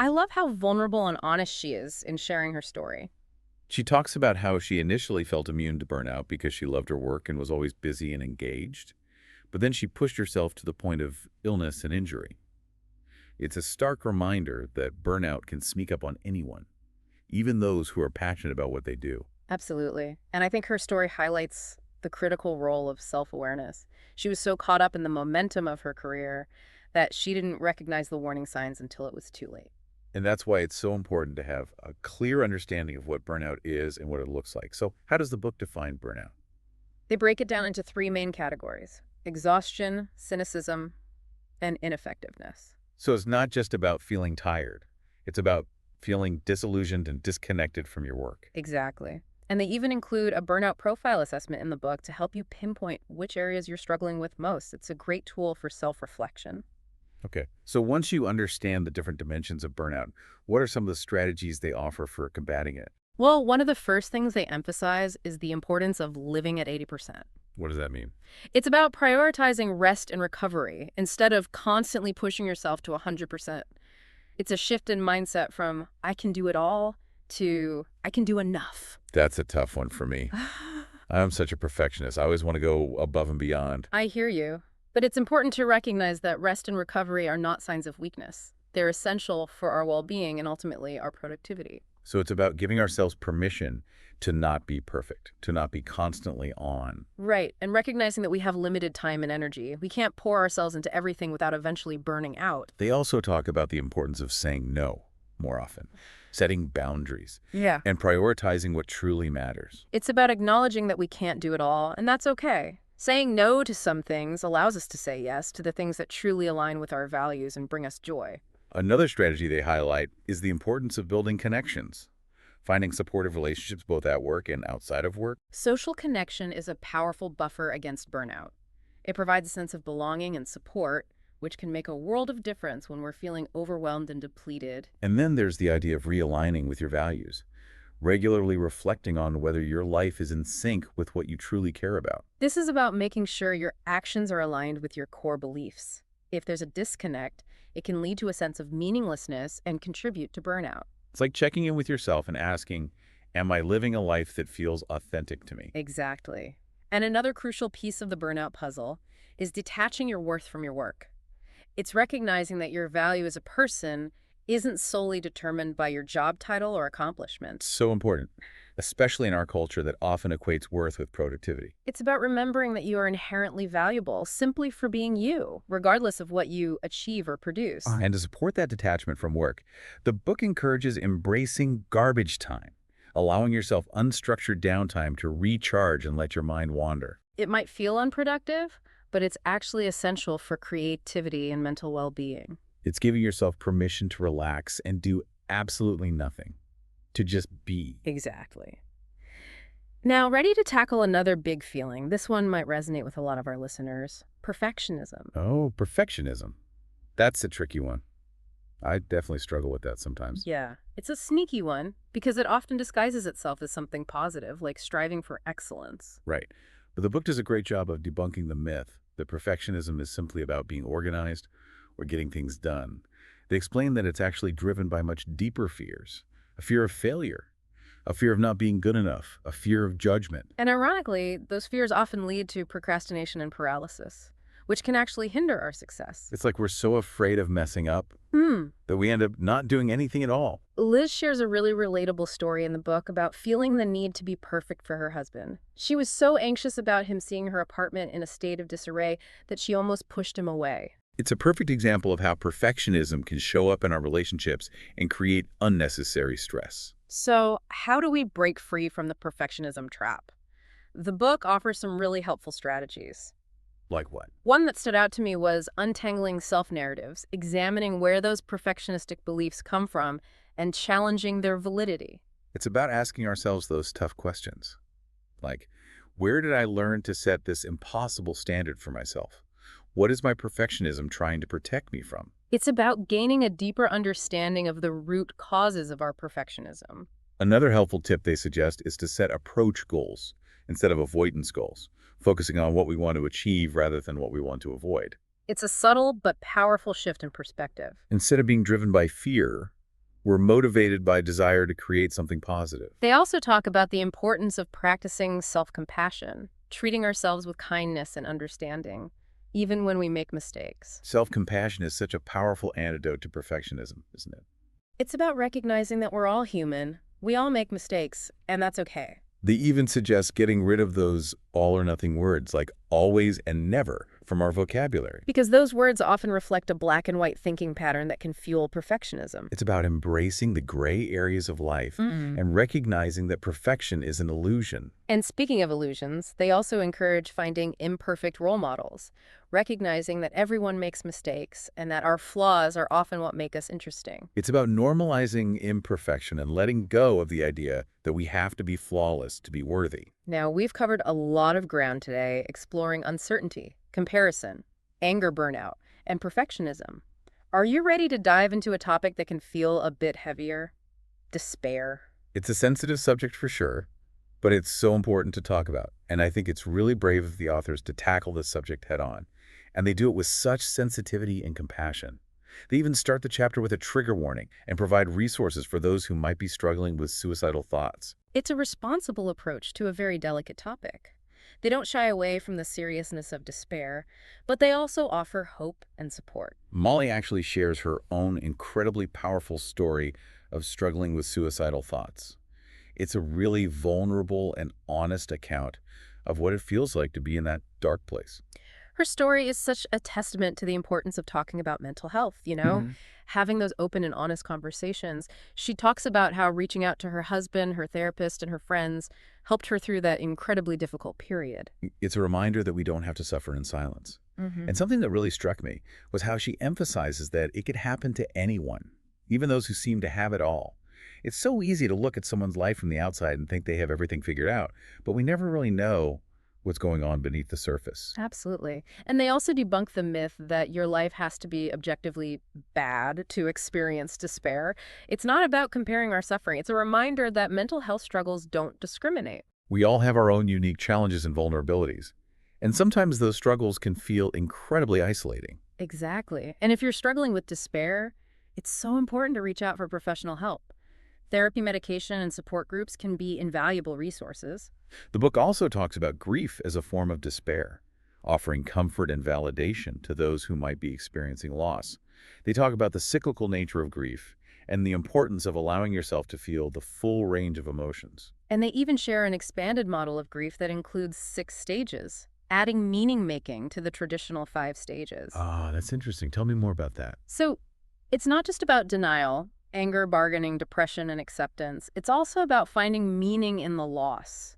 I love how vulnerable and honest she is in sharing her story. She talks about how she initially felt immune to burnout because she loved her work and was always busy and engaged, but then she pushed herself to the point of illness and injury. It's a stark reminder that burnout can sneak up on anyone, even those who are passionate about what they do. Absolutely. And I think her story highlights the critical role of self-awareness. She was so caught up in the momentum of her career that she didn't recognize the warning signs until it was too late. And that's why it's so important to have a clear understanding of what burnout is and what it looks like. So how does the book define burnout? They break it down into three main categories: exhaustion, cynicism, and ineffectiveness. So it's not just about feeling tired. It's about feeling disillusioned and disconnected from your work. Exactly. And they even include a burnout profile assessment in the book to help you pinpoint which areas you're struggling with most. It's a great tool for self-reflection. Okay. So once you understand the different dimensions of burnout, what are some of the strategies they offer for combating it? Well, one of the first things they emphasize is the importance of living at 80%. What does that mean? It's about prioritizing rest and recovery instead of constantly pushing yourself to 100%. It's a shift in mindset from "I can do it all" to "I can do enough." That's a tough one for me. I'm such a perfectionist. I always want to go above and beyond. I hear you. But it's important to recognize that rest and recovery are not signs of weakness. They're essential for our well-being and ultimately our productivity. So it's about giving ourselves permission to not be perfect, to not be constantly on. Right, and recognizing that we have limited time and energy. We can't pour ourselves into everything without eventually burning out. They also talk about the importance of saying no more often, setting boundaries, Yeah. and prioritizing what truly matters. It's about acknowledging that we can't do it all, and that's okay. Saying no to some things allows us to say yes to the things that truly align with our values and bring us joy. Another strategy they highlight is the importance of building connections, finding supportive relationships both at work and outside of work. Social connection is a powerful buffer against burnout. It provides a sense of belonging and support, which can make a world of difference when we're feeling overwhelmed and depleted. And then there's the idea of realigning with your values, regularly reflecting on whether your life is in sync with what you truly care about. This is about making sure your actions are aligned with your core beliefs. If there's a disconnect, it can lead to a sense of meaninglessness and contribute to burnout. It's like checking in with yourself and asking, am I living a life that feels authentic to me? Exactly. And another crucial piece of the burnout puzzle is detaching your worth from your work. It's recognizing that your value as a person isn't solely determined by your job title or accomplishments. So important, especially in our culture that often equates worth with productivity. It's about remembering that you are inherently valuable simply for being you, regardless of what you achieve or produce. And to support that detachment from work, the book encourages embracing garbage time, allowing yourself unstructured downtime to recharge and let your mind wander. It might feel unproductive, but it's actually essential for creativity and mental well-being. It's giving yourself permission to relax and do absolutely nothing, to just be. Exactly. Now, ready to tackle another big feeling. This one might resonate with a lot of our listeners: perfectionism. Oh, perfectionism. That's a tricky one. I definitely struggle with that sometimes. Yeah, it's a sneaky one because it often disguises itself as something positive, like striving for excellence. Right. But the book does a great job of debunking the myth that perfectionism is simply about being organized or getting things done. They explain that it's actually driven by much deeper fears: a fear of failure, a fear of not being good enough, a fear of judgment. And ironically, those fears often lead to procrastination and paralysis, which can actually hinder our success. It's like we're so afraid of messing up Hmm. that we end up not doing anything at all. Liz shares a really relatable story in the book about feeling the need to be perfect for her husband. She was so anxious about him seeing her apartment in a state of disarray that she almost pushed him away. It's a perfect example of how perfectionism can show up in our relationships and create unnecessary stress. So, how do we break free from the perfectionism trap? The book offers some really helpful strategies. Like what? One that stood out to me was untangling self-narratives, examining where those perfectionistic beliefs come from, and challenging their validity. It's about asking ourselves those tough questions. Like, where did I learn to set this impossible standard for myself? What is my perfectionism trying to protect me from? It's about gaining a deeper understanding of the root causes of our perfectionism. Another helpful tip they suggest is to set approach goals instead of avoidance goals, focusing on what we want to achieve rather than what we want to avoid. It's a subtle but powerful shift in perspective. Instead of being driven by fear, We're motivated by desire to create something positive. They also talk about the importance of practicing self-compassion, treating ourselves with kindness and understanding, even when we make mistakes. Self-compassion is such a powerful antidote to perfectionism, isn't it? It's about recognizing that we're all human, we all make mistakes, and that's okay. They even suggest getting rid of those all or nothing words like always and never from our vocabulary. Because those words often reflect a black and white thinking pattern that can fuel perfectionism. It's about embracing the gray areas of life and recognizing that perfection is an illusion. And speaking of illusions, they also encourage finding imperfect role models, recognizing that everyone makes mistakes and that our flaws are often what make us interesting. It's about normalizing imperfection and letting go of the idea that we have to be flawless to be worthy. Now, we've covered a lot of ground today exploring uncertainty, comparison, anger burnout, and perfectionism. Are you ready to dive into a topic that can feel a bit heavier? Despair. It's a sensitive subject for sure, but it's so important to talk about. And I think it's really brave of the authors to tackle this subject head on. And they do it with such sensitivity and compassion. They even start the chapter with a trigger warning and provide resources for those who might be struggling with suicidal thoughts. It's a responsible approach to a very delicate topic. They don't shy away from the seriousness of despair, but they also offer hope and support. Mollie actually shares her own incredibly powerful story of struggling with suicidal thoughts. It's a really vulnerable and honest account of what it feels like to be in that dark place. Her story is such a testament to the importance of talking about mental health, having those open and honest conversations. She talks about how reaching out to her husband, her therapist, and her friends helped her through that incredibly difficult period. It's a reminder that we don't have to suffer in silence. And something that really struck me was how she emphasizes that it could happen to anyone, even those who seem to have it all. It's so easy to look at someone's life from the outside and think they have everything figured out, but we never really know what's going on beneath the surface. Absolutely. And they also debunk the myth that your life has to be objectively bad to experience despair. It's not about comparing our suffering. It's a reminder that mental health struggles don't discriminate. We all have our own unique challenges and vulnerabilities, and sometimes those struggles can feel incredibly isolating. Exactly. And if you're struggling with despair, it's so important to reach out for professional help. Therapy, medication, and support groups can be invaluable resources. The book also talks about grief as a form of despair, offering comfort and validation to those who might be experiencing loss. They talk about the cyclical nature of grief and the importance of allowing yourself to feel the full range of emotions. And they even share an expanded model of grief that includes 6 stages, adding meaning-making to the traditional 5 stages. Ah, that's interesting. Tell me more about that. So it's not just about denial, anger, bargaining, depression, and acceptance. It's also about finding meaning in the loss,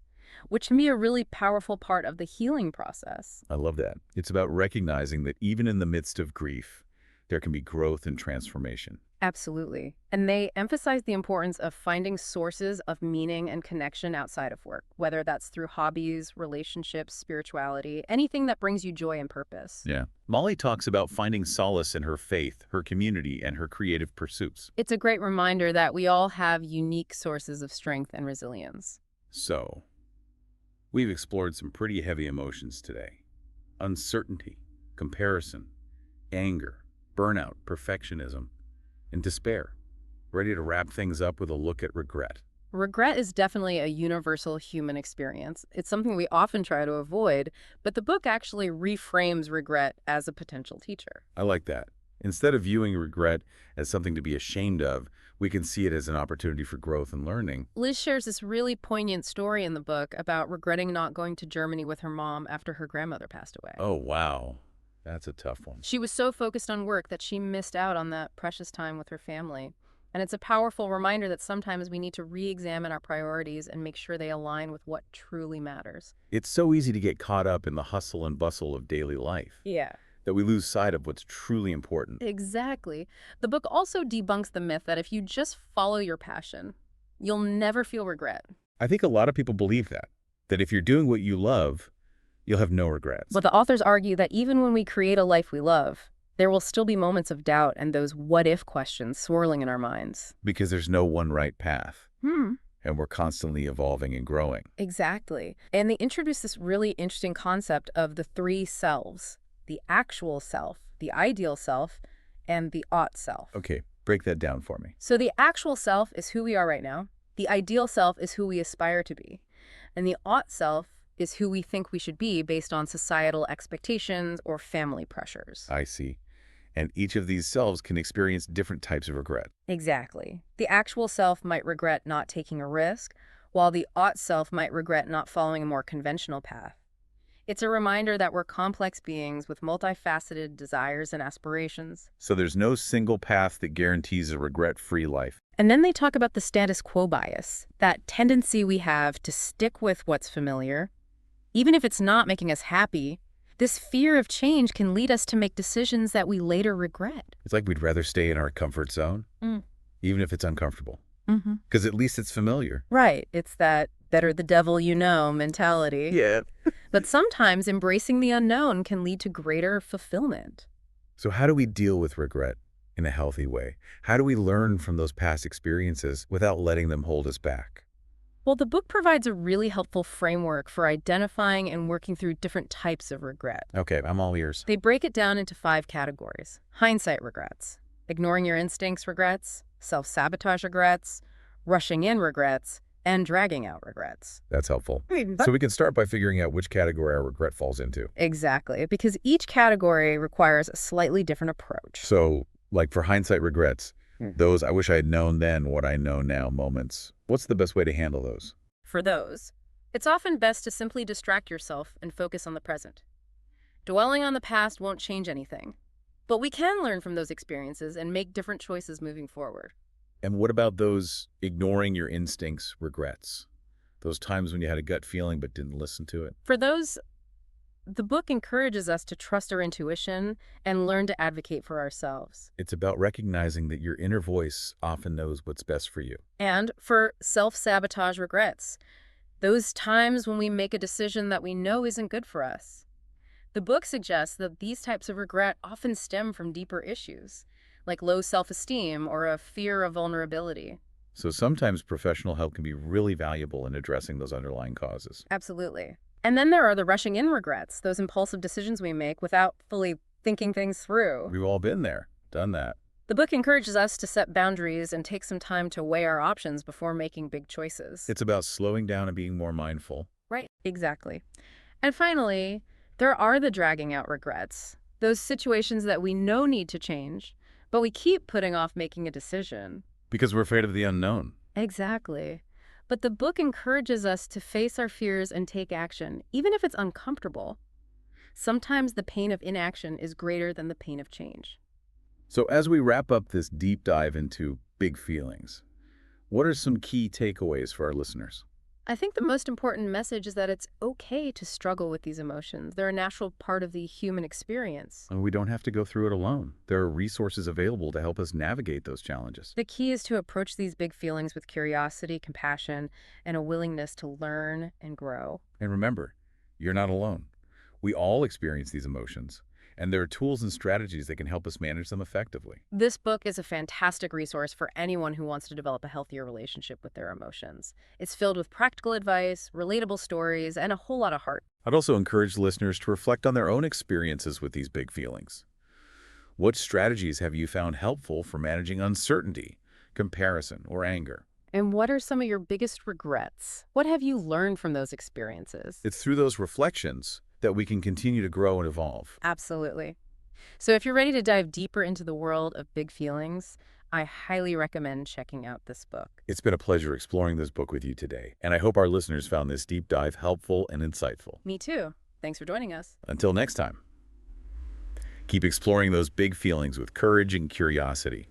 which can be a really powerful part of the healing process. I love that. It's about recognizing that even in the midst of grief, there can be growth and transformation. Absolutely. And they emphasize the importance of finding sources of meaning and connection outside of work, whether that's through hobbies, relationships, spirituality, anything that brings you joy and purpose. Yeah. Mollie talks about finding solace in her faith, her community, and her creative pursuits. It's a great reminder that we all have unique sources of strength and resilience. So, we've explored some pretty heavy emotions today. Uncertainty, comparison, anger, burnout, perfectionism, and despair. Ready to wrap things up with a look at regret. Regret is definitely a universal human experience. It's something we often try to avoid, but the book actually reframes regret as a potential teacher. I like that. Instead of viewing regret as something to be ashamed of, we can see it as an opportunity for growth and learning. Liz shares this really poignant story in the book about regretting not going to Germany with her mom after her grandmother passed away. Oh, wow. That's a tough one. She was so focused on work that she missed out on that precious time with her family. And it's a powerful reminder that sometimes we need to re-examine our priorities and make sure they align with what truly matters. It's so easy to get caught up in the hustle and bustle of daily life Yeah. that we lose sight of what's truly important. Exactly. The book also debunks the myth that if you just follow your passion, you'll never feel regret. I think a lot of people believe that if you're doing what you love, you'll have no regrets. But the authors argue that even when we create a life we love, there will still be moments of doubt and those what-if questions swirling in our minds. Because there's no one right path. And we're constantly evolving and growing. Exactly. And they introduce this really interesting concept of the 3 selves: the actual self, the ideal self, and the ought self. Okay, Break that down for me. So the actual self is who we are right now. The ideal self is who we aspire to be. And the ought self is who we think we should be based on societal expectations or family pressures. I see. And each of these selves can experience different types of regret. Exactly. The actual self might regret not taking a risk, while the ought self might regret not following a more conventional path. It's a reminder that we're complex beings with multifaceted desires and aspirations. So there's no single path that guarantees a regret-free life. And then they talk about the status quo bias, that tendency we have to stick with what's familiar. Even if it's not making us happy, this fear of change can lead us to make decisions that we later regret. It's like we'd rather stay in our comfort zone, even if it's uncomfortable. Because at least it's familiar. Right. It's that better the devil you know mentality. Yeah. But sometimes embracing the unknown can lead to greater fulfillment. So how do we deal with regret in a healthy way? How do we learn from those past experiences without letting them hold us back? Well, the book provides a really helpful framework for identifying and working through different types of regret. Okay, I'm all ears. They break it down into 5 categories. Hindsight regrets, ignoring your instincts regrets, self-sabotage regrets, rushing in regrets, and dragging out regrets. That's helpful. So we can start by figuring out which category our regret falls into. Exactly, because each category requires a slightly different approach. So, like for hindsight regrets, those I wish I had known then what I know now moments, what's the best way to handle those? For those, it's often best to simply distract yourself and focus on the present. Dwelling on the past won't change anything, but we can learn from those experiences and make different choices moving forward. And what about those ignoring your instincts regrets? Those times when you had a gut feeling but didn't listen to it? For those, the book encourages us to trust our intuition and learn to advocate for ourselves. It's about recognizing that your inner voice often knows what's best for you. And for self-sabotage regrets, those times when we make a decision that we know isn't good for us. The book suggests that these types of regret often stem from deeper issues, like low self-esteem or a fear of vulnerability. So sometimes professional help can be really valuable in addressing those underlying causes. Absolutely. And then there are the rushing in regrets, those impulsive decisions we make without fully thinking things through. We've all been there, done that. The book encourages us to set boundaries and take some time to weigh our options before making big choices. It's about slowing down and being more mindful. Right, exactly. And finally, there are the dragging out regrets, those situations that we know need to change, but we keep putting off making a decision. Because we're afraid of the unknown. Exactly. But the book encourages us to face our fears and take action, even if it's uncomfortable. Sometimes the pain of inaction is greater than the pain of change. So as we wrap up this deep dive into big feelings, what are some key takeaways for our listeners? I think the most important message is that it's okay to struggle with these emotions. They're a natural part of the human experience. And we don't have to go through it alone. There are resources available to help us navigate those challenges. The key is to approach these big feelings with curiosity, compassion, and a willingness to learn and grow. And remember, you're not alone. We all experience these emotions, and there are tools and strategies that can help us manage them effectively. This book is a fantastic resource for anyone who wants to develop a healthier relationship with their emotions. It's filled with practical advice, relatable stories, and a whole lot of heart. I'd also encourage listeners to reflect on their own experiences with these big feelings. What strategies have you found helpful for managing uncertainty, comparison, or anger? And what are some of your biggest regrets? What have you learned from those experiences? It's through those reflections that we can continue to grow and evolve. Absolutely. So if you're ready to dive deeper into the world of big feelings, I highly recommend checking out this book. It's been a pleasure exploring this book with you today, and I hope our listeners found this deep dive helpful and insightful. Me too. Thanks for joining us. Until next time, keep exploring those big feelings with courage and curiosity.